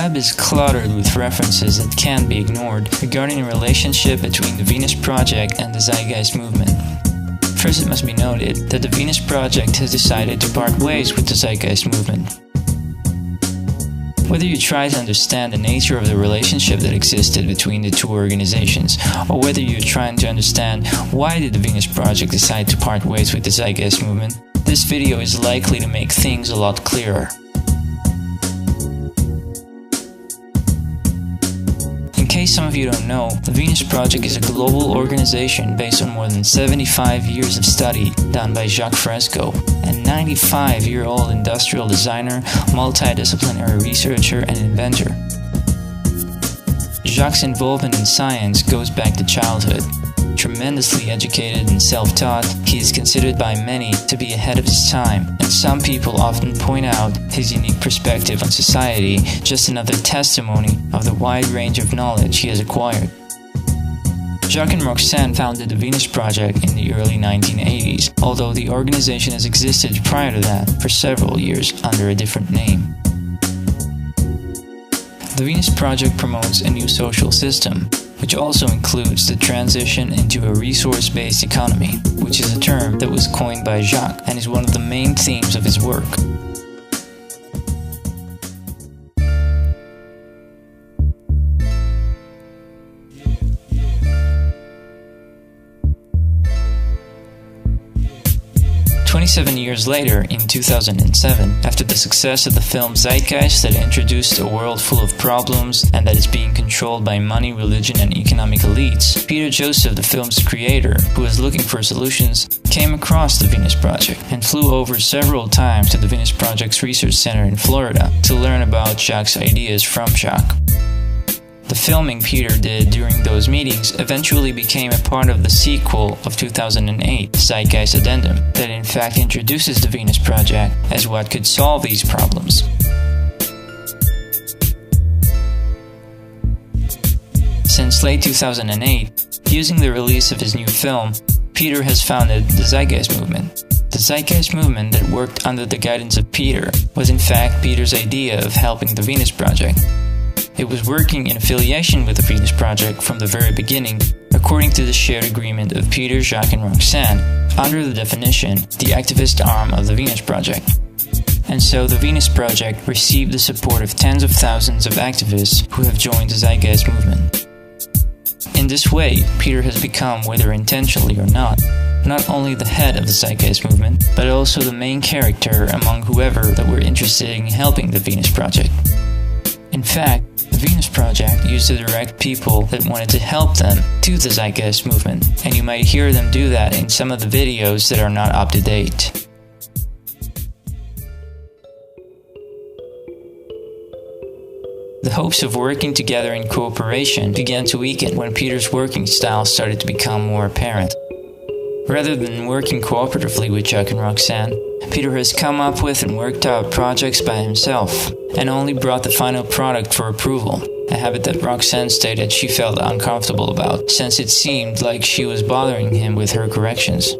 web is cluttered with references that can't be ignored regarding the relationship between the Venus Project and the Zeitgeist Movement. First, it must be noted that the Venus Project has decided to part ways with the Zeitgeist Movement. Whether you try to understand the nature of the relationship that existed between the two organizations, or whether you're trying to understand why did the Venus Project decide to part ways with the Zeitgeist Movement, this video is likely to make things a lot clearer. In case some of you don't know, the Venus Project is a global organization based on more than 75 years of study done by Jacques Fresco, a 95-year-old industrial designer, multidisciplinary researcher, and inventor. Jacques' involvement in science goes back to childhood. Tremendously educated and self-taught, he is considered by many to be ahead of his time, and some people often point out his unique perspective on society, just another testimony of the wide range of knowledge he has acquired. Jacques and Roxanne founded the Venus Project in the early 1980s, although the organization has existed prior to that for several years under a different name. The Venus Project promotes a new social system, which also includes the transition into a resource-based economy, which is a term that was coined by Jacques and is one of the main themes of his work. "27 years later, in 2007, after the success of the film Zeitgeist that introduced a world full of problems and that is being controlled by money, religion, and economic elites, Peter Joseph, the film's creator, who was looking for solutions, came across the Venus Project and flew over several times to the Venus Project's research center in Florida to learn about Jacques' ideas from Jacques. The filming Peter did during those meetings eventually became a part of the sequel of 2008, Zeitgeist Addendum, that in fact introduces the Venus Project as what could solve these problems. Since late 2008, using the release of his new film, Peter has founded the Zeitgeist Movement. The Zeitgeist Movement that worked under the guidance of Peter was in fact Peter's idea of helping the Venus Project. It was working in affiliation with the Venus Project from the very beginning, according to the shared agreement of Peter, Jacques, and Roxanne, under the definition, the activist arm of the Venus Project. And so the Venus Project received the support of tens of thousands of activists who have joined the Zeitgeist Movement. In this way, Peter has become, whether intentionally or not only the head of the Zeitgeist Movement, but also the main character among whoever that were interested in helping the Venus Project. In fact, the Venus Project used to direct people that wanted to help them to the Zeitgeist Movement, and you might hear them do that in some of the videos that are not up to date. The hopes of working together in cooperation began to weaken when Peter's working style started to become more apparent. Rather than working cooperatively with Jacques and Roxanne, Peter has come up with and worked out projects by himself, and only brought the final product for approval, a habit that Roxanne stated she felt uncomfortable about, since it seemed like she was bothering him with her corrections.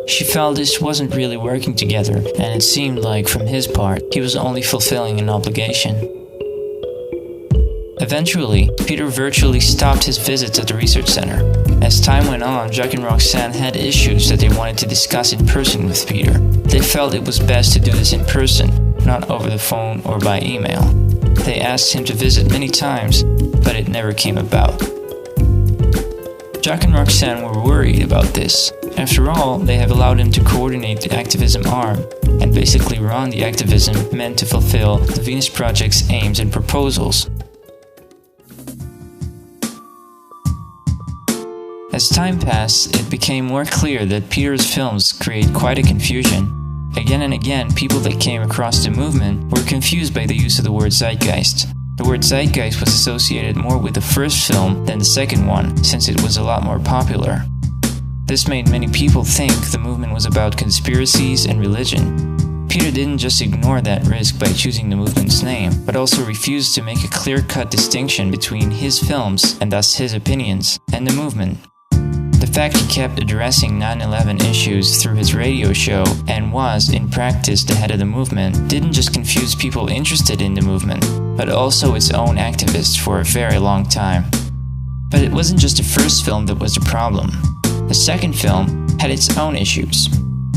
She felt this wasn't really working together, and it seemed like, from his part, he was only fulfilling an obligation. Eventually, Peter virtually stopped his visits at the research center. As time went on, Jacques and Roxanne had issues that they wanted to discuss in person with Peter. They felt it was best to do this in person, not over the phone or by email. They asked him to visit many times, but it never came about. Jacques and Roxanne were worried about this. After all, they have allowed him to coordinate the activism arm, and basically run the activism meant to fulfill the Venus Project's aims and proposals. As time passed, it became more clear that Peter's films create quite a confusion. Again and again, people that came across the movement were confused by the use of the word Zeitgeist. The word Zeitgeist was associated more with the first film than the second one, since it was a lot more popular. This made many people think the movement was about conspiracies and religion. Peter didn't just ignore that risk by choosing the movement's name, but also refused to make a clear-cut distinction between his films, and thus his opinions, and the movement. The fact he kept addressing 9/11 issues through his radio show and was, in practice, the head of the movement, didn't just confuse people interested in the movement. but also its own activists for a very long time. But it wasn't just the first film that was the problem. The second film had its own issues.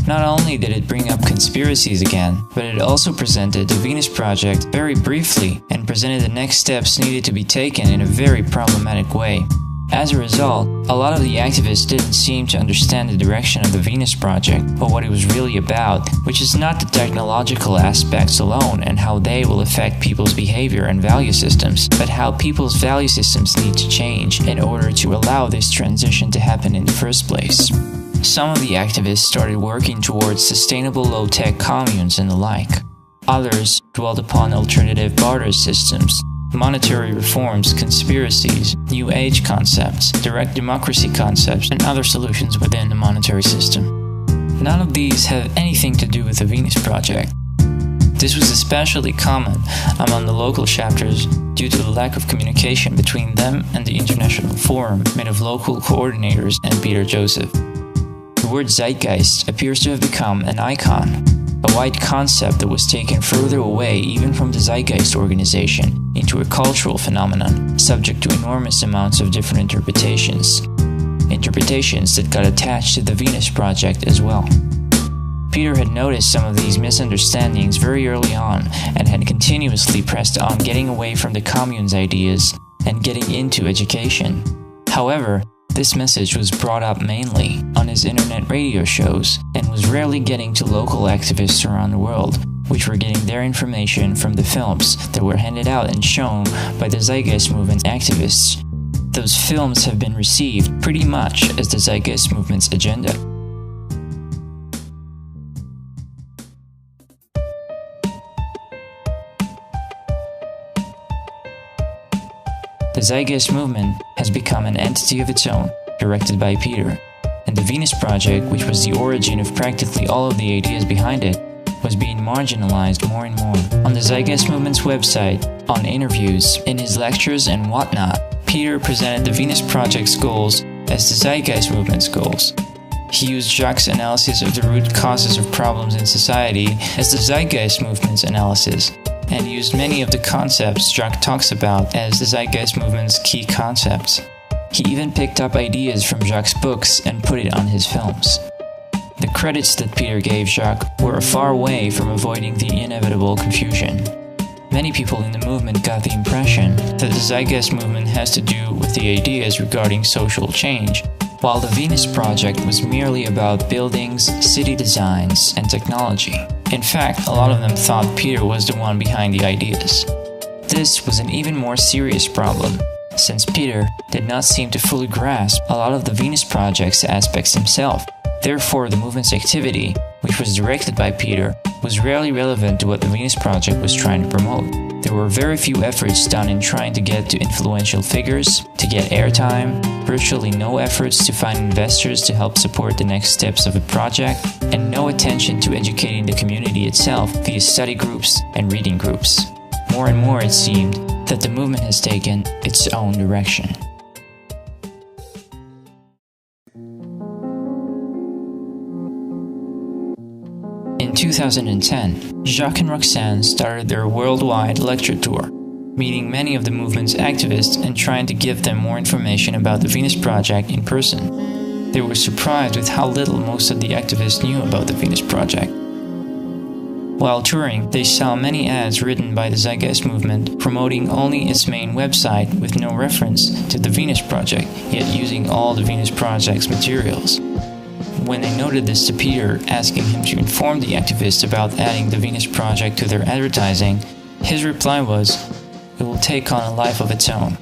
Not only did it bring up conspiracies again, but it also presented the Venus Project very briefly and presented the next steps needed to be taken in a very problematic way. As a result, a lot of the activists didn't seem to understand the direction of the Venus Project or what it was really about, which is not the technological aspects alone and how they will affect people's behavior and value systems, but how people's value systems need to change in order to allow this transition to happen in the first place. Some of the activists started working towards sustainable low-tech communes and the like. Others dwelled upon alternative barter systems, monetary reforms, conspiracies, New Age concepts, direct democracy concepts, and other solutions within the monetary system. None of these have anything to do with the Venus Project. This was especially common among the local chapters due to the lack of communication between them and the international forum made of local coordinators and Peter Joseph. The word Zeitgeist appears to have become an icon, a wide concept that was taken further away even from the Zeitgeist organization into a cultural phenomenon subject to enormous amounts of different interpretations that got attached to the Venus Project as well. Peter had noticed some of these misunderstandings very early on and had continuously pressed on getting away from the commune's ideas and getting into education. However, this message was brought up mainly on his internet radio shows and was rarely getting to local activists around the world, which were getting their information from the films that were handed out and shown by the Zeitgeist Movement activists. Those films have been received pretty much as the Zeitgeist Movement's agenda. The Zeitgeist Movement has become an entity of its own, directed by Peter, and the Venus Project, which was the origin of practically all of the ideas behind it, was being marginalized more and more. On the Zeitgeist Movement's website, on interviews, in his lectures and whatnot, Peter presented the Venus Project's goals as the Zeitgeist Movement's goals. He used Jacques' analysis of the root causes of problems in society as the Zeitgeist Movement's analysis, and used many of the concepts Jacques talks about as the Zeitgeist Movement's key concepts. He even picked up ideas from Jacques' books and put it on his films. The credits that Peter gave Jacques were a far way from avoiding the inevitable confusion. Many people in the movement got the impression that the Zeitgeist Movement has to do with the ideas regarding social change, while the Venus Project was merely about buildings, city designs, and technology. In fact, a lot of them thought Peter was the one behind the ideas. This was an even more serious problem, since Peter did not seem to fully grasp a lot of the Venus Project's aspects himself. Therefore, the movement's activity, which was directed by Peter, was rarely relevant to what the Venus Project was trying to promote. There were very few efforts done in trying to get to influential figures, to get airtime, virtually no efforts to find investors to help support the next steps of the project, and no attention to educating the community itself via study groups and reading groups. More and more it seemed that the movement has taken its own direction. In 2010, Jacques and Roxanne started their worldwide lecture tour, meeting many of the movement's activists and trying to give them more information about the Venus Project in person. They were surprised with how little most of the activists knew about the Venus Project. While touring, they saw many ads written by the Zeitgeist Movement promoting only its main website with no reference to the Venus Project, yet using all the Venus Project's materials. When they noted this to Peter, asking him to inform the activists about adding the Venus Project to their advertising, his reply was, "It will take on a life of its own."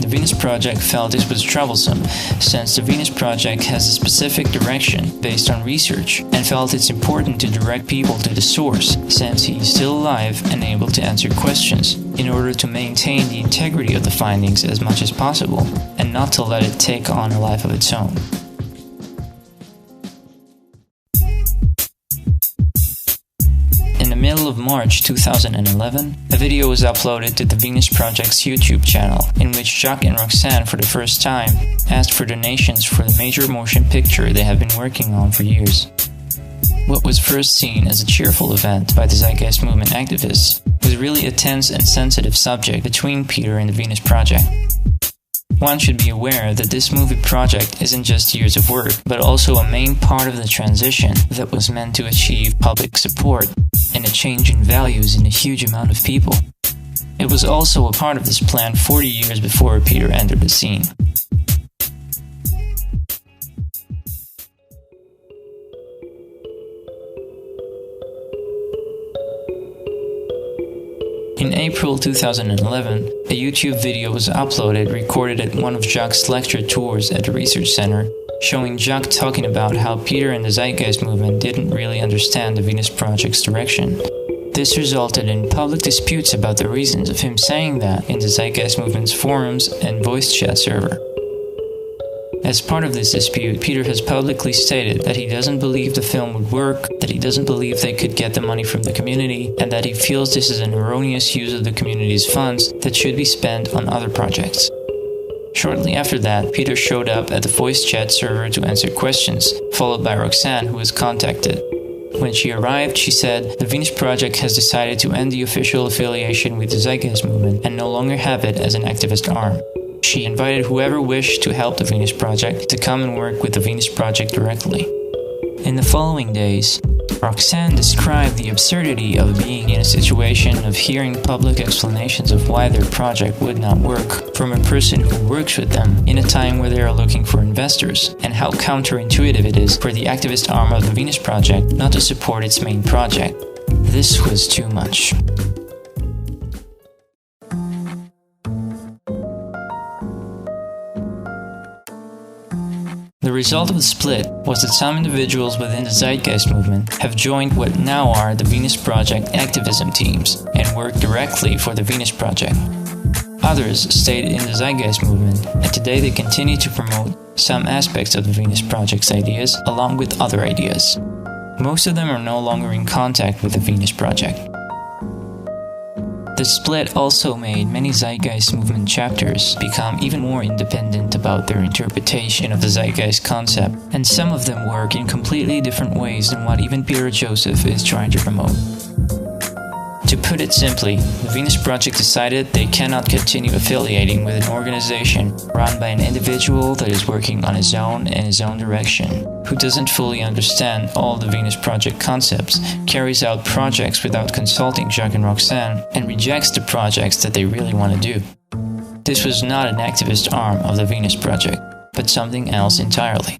The Venus Project felt this was troublesome, since the Venus Project has a specific direction based on research, and felt it's important to direct people to the source, since he is still alive and able to answer questions, in order to maintain the integrity of the findings as much as possible, and not to let it take on a life of its own. In the middle of March 2011, a video was uploaded to the Venus Project's YouTube channel, in which Jacques and Roxanne for the first time asked for donations for the major motion picture they have been working on for years. What was first seen as a cheerful event by the Zeitgeist Movement activists was really a tense and sensitive subject between Peter and the Venus Project. One should be aware that this movie project isn't just years of work, but also a main part of the transition that was meant to achieve public support and a change in values in a huge amount of people. It was also a part of this plan 40 years before Peter entered the scene. In April 2011, a YouTube video was uploaded recorded at one of Jacques' lecture tours at the research center, showing Jacques talking about how Peter and the Zeitgeist Movement didn't really understand the Venus Project's direction. This resulted in public disputes about the reasons of him saying that in the Zeitgeist Movement's forums and voice chat server. As part of this dispute, Peter has publicly stated that he doesn't believe the film would work, that he doesn't believe they could get the money from the community, and that he feels this is an erroneous use of the community's funds that should be spent on other projects. Shortly after that, Peter showed up at the voice chat server to answer questions, followed by Roxanne, who was contacted. When she arrived, she said, "The Venus Project has decided to end the official affiliation with the Zeitgeist Movement and no longer have it as an activist arm." She invited whoever wished to help the Venus Project to come and work with the Venus Project directly. In the following days, Roxanne described the absurdity of being in a situation of hearing public explanations of why their project would not work from a person who works with them in a time where they are looking for investors, and how counterintuitive it is for the activist arm of the Venus Project not to support its main project. This was too much. The result of the split was that some individuals within the Zeitgeist Movement have joined what now are the Venus Project activism teams and work directly for the Venus Project. Others stayed in the Zeitgeist Movement, and today they continue to promote some aspects of the Venus Project's ideas along with other ideas. Most of them are no longer in contact with the Venus Project. The split also made many Zeitgeist Movement chapters become even more independent about their interpretation of the Zeitgeist concept, and some of them work in completely different ways than what even Peter Joseph is trying to promote. To put it simply, the Venus Project decided they cannot continue affiliating with an organization run by an individual that is working on his own in his own direction, who doesn't fully understand all the Venus Project concepts, carries out projects without consulting Jacques and Roxanne, and rejects the projects that they really want to do. This was not an activist arm of the Venus Project, but something else entirely.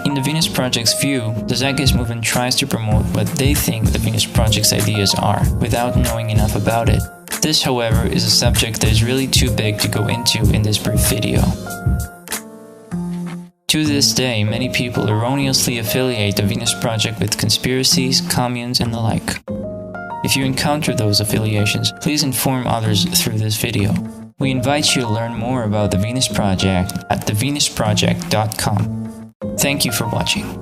In the Venus Project's view, the Zeitgeist Movement tries to promote what they think the Venus Project's ideas are, without knowing enough about it. This, however, is a subject that is really too big to go into in this brief video. To this day, many people erroneously affiliate the Venus Project with conspiracies, communes, and the like. If you encounter those affiliations, please inform others through this video. We invite you to learn more about the Venus Project at thevenusproject.com. Thank you for watching.